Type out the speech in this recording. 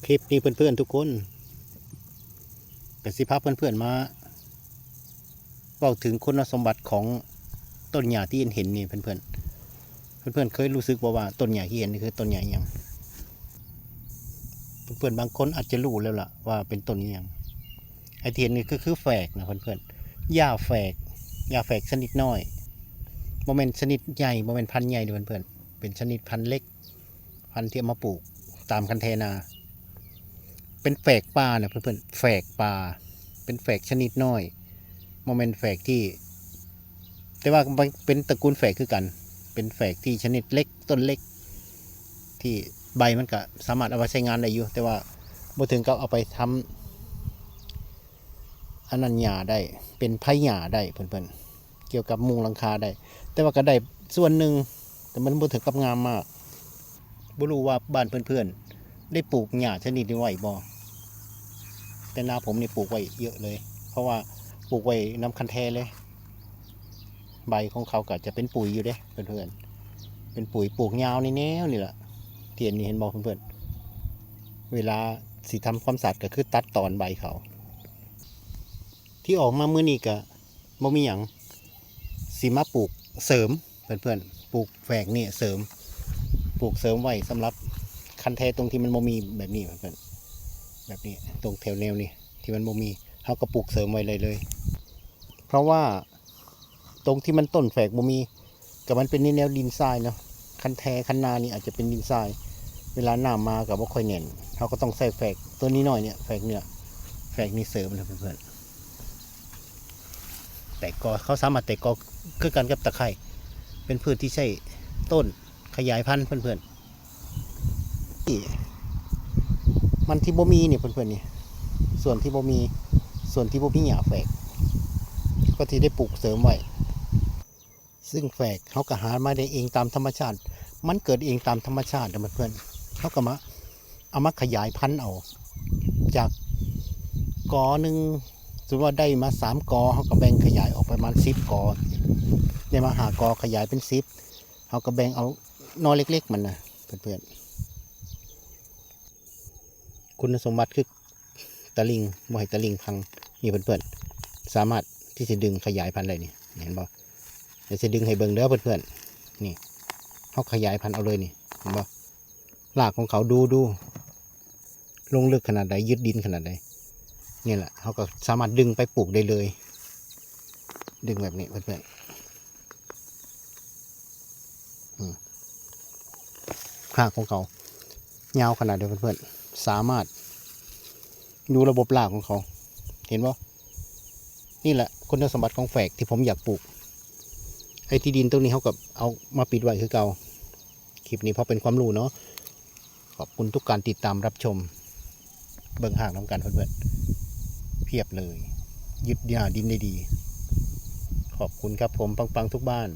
คลิปนี้เพื่อนๆทุกคนกสิภาพเพื่อนๆมาเล่าถึงคุณสมบัติของต้นหญ้าที่เห็นนี่เพื่อนๆเคยรู้สึกว่าต้นหญ้าที่เห็นนี่คือต้นหญ้าอย่างเพื่อนๆบางคนอาจจะรู้แล้วล่ะว่าเป็นต้นอย่างไอที่เห็นนี่คือแฝกนะเพื่อนๆหญ้าแฝกชนิดน้อยโมเมนต์ชนิดใหญ่โมเมนต์พันธุ์ใหญ่ด้วยเพื่อนๆเป็นชนิดพันธุ์เล็กพันธุ์ที่เอามาปลูกตามคันเทนาเป็นแฝกปลาเนี่ยเพื่อนๆแฝกปลาเป็นแฝกชนิดน้อยโมเมนต์แฝกที่แต่ว่าเป็นตระกูลแฝกคือกันเป็นแฝกที่ชนิดเล็กต้นเล็กที่ใบมันก็สามารถเอาไปใช้งานได้อยู่แต่ว่าบ่ถึงกับเอาไปทำอนัญญาได้เป็นไผ่หญ้าได้เพื่อนๆเกี่ยวกับมุงหลังคาได้แต่ว่าก็ได้ส่วนหนึ่งแต่มันบ่ถึงกับงามมากบ่รู้ว่าบ้านเพื่อนๆได้ปลูกหญ้าชนิดนี้ไว้บ่แต่นาผมนี่ปลูกไว้เยอะเลยเพราะว่าปลูกไว้น้ำคันแทเลยใบของเขาก็จะเป็นปุ๋ยอยู่เด้เพื่อนๆเป็นปุ๋ยปลูกยาวในแนวนี่แหละเทียนนี่เห็นบอกเพื่อนๆเวลาสิทำความสะอาดก็คือตัดตอนใบเขาที่ออกมาเมื่อนี้ก็บ่มีหยังสิมาปลูกเสริมเพื่อนๆปลูกแฝกนี่เสริมปลูกเสริมไว้สำหรับคันแทตรงที่มันบ่มีแบบนี้เพื่อนๆแบบนี้ตรงแถวแนวนี้ที่มันบ่มีเขาก็ปลูกเสริมไว้เลยเพราะว่าตรงที่มันต้นแฝกบ่มีกับมันเป็นแนวดินทรายเนาะคันแทคันนานี่อาจจะเป็นดินทรายเวลาน้ำมากับว่าค่อยแน่นเขาก็ต้องใส่แฝกตัวนี้หน่อยเนี่ยแฝกเนื้อแฝกนี่เสริมนะเพื่อนๆแต่ก็เขาสามารถแต่ก็คือกันกับตะไคร่เป็นพืชที่ใช้ต้นขยายพันธุ์เพื่อนๆนี่มันที่บ่มีเนี่ยเพื่อนๆนี่ส่วนที่บ่มีหญ้าแฝกก็ที่ได้ปลูกเสริมไว้ซึ่งแฝกเขาก็หามาได้เองตามธรรมชาติมันเกิดเองตามธรรมชาตินะเพื่อนๆเขาก็มาเอามาขยายพันธุ์เอาจากกอหนึ่งสมมติว่าได้มา3 กอเขาก็แบ่งขยายออกประมาณ10 กอได้มา5 กอขยายเป็น10เขาก็แบ่งเอานอเล็กๆมันนะเพื่อนๆคุณสมบัติคือตะลิงบ่ให้ตะลิงพังนี่เพื่อนๆสามารถที่จะดึงขยายพันธุ์ได้นี่เห็นบ่เดี๋ยวจะดึงให้เบิ่งเด้อเพื่อนๆนี่เขาขยายพันธุ์เอาเลยนี่เห็นบ่รากของเขาดูลงลึกขนาดใดยึดดินขนาดใดนี่แหละเขาก็สามารถดึงไปปลูกได้เลยดึงแบบนี้เพื่อนๆรากของเขายาวขนาดเดียวเพื่อนๆสามารถดูระบบรากของเขาเห็นบ่นี่แหละคุณสมบัติของแฝกที่ผมอยากปลูกไอ้ที่ดินตรงนี้เขากับเอามาปิดไว้คือเก่าคลิปนี้เพราะเป็นความรู้เนาะขอบคุณทุกการติดตามรับชมเบิ่งห่างน้ำกันเพื่อนๆเพียบเลยยึดหญ้าดินได้ดีขอบคุณครับผมปังๆทุกบ้าน